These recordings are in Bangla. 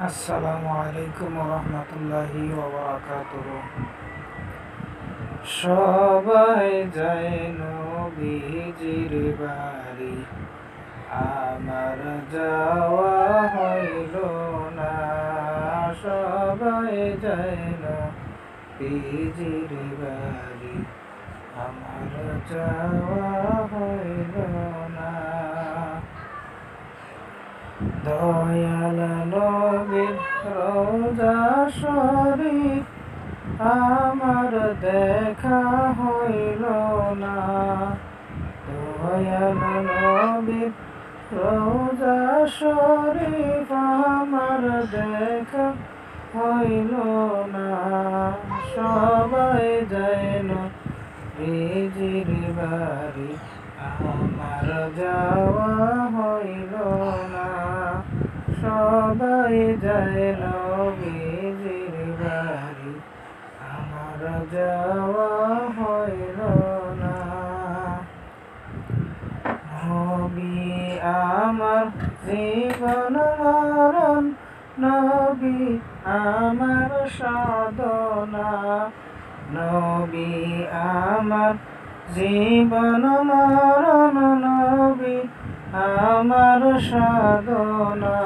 আসসালামু আলাইকুম রহমতুল্লাহি ওয়া সবাই যায় নবীজির বাড়ি, আমার যাওয়া হইল না। সবাই যায় নবীজির বাড়ি, আমার যাওয়া হইল না। দয়াল নবীর রওজা শরীফ আমার দেখা হইল না। দয়াল নবীর রওজা শরীফ আমার দেখা হইল না। সবাই যায় নবীজির বাড়ি, আমার যাওয়া হইল না। সবাই যায় নবীজির বাড়ি, আমার যাওয়া হইল না। নবী আমার জীবন মরণ, নবী আমার সাধনা। নবী আমার জীবন মরণ, নবী আমার সাধনা।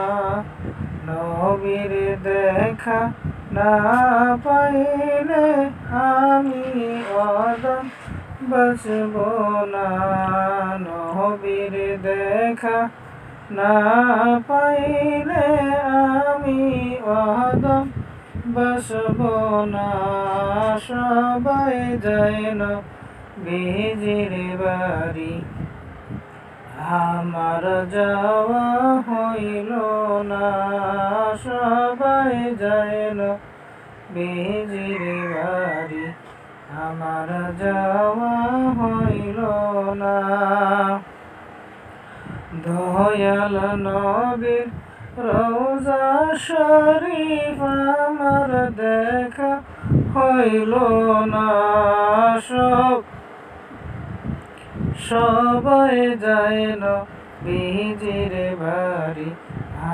নবীর দেখা না পাইলে আমি অদম বাঁচব না। নবীর দেখা না পাইলে আমি অদম বাঁচব না। সবাই যায় নবীজির বাড়ি, আমার যাওয়া হইল না। সবাই যায় নবীজির বাড়ি, আমার যাওয়া হইল না। দয়াল নবীর রওজা শরীফ আমার দেখা হইল না। সবাই যায় নবীজির বাড়ি,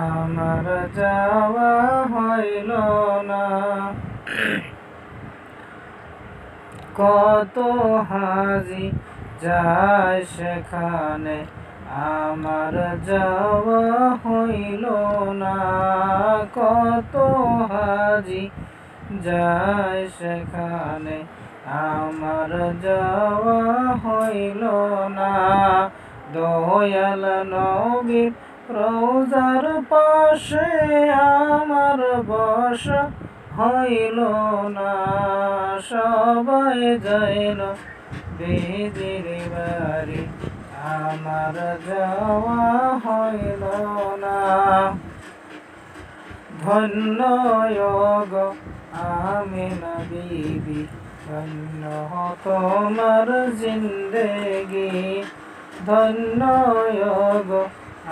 আমার যাওয়া হইল না। কত হাজি যায় সেখানে, আমার যাওয়া হইল না। কত হাজি যায় সেখানে, আমার যাওয়া হইল না। দয়াল নবীর রওজার পাশে আমার বসা হইল না। সবাই যায় নবীজির বাড়ি, আমার যাওয়া হইল না। ধন্য গো আমিনা বিবি, ধন্য তোমার জিন্দেগি। ধন্য গো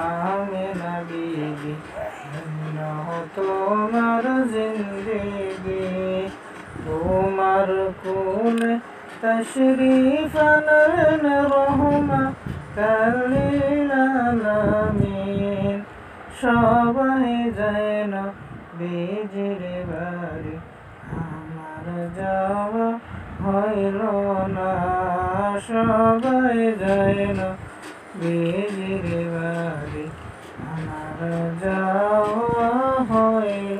আমিনা বিবি, ধন্য তোমার জিন্দেগি। তোমার কোলে তশরীফ আনলেন রহমাতাল লিল আলামিন। সবাই যায় নবীজির বাড়ি, আমার যাওয়া হইল না। সবাই যায় নবীজির বাড়ি, আমার যাওয়া হইল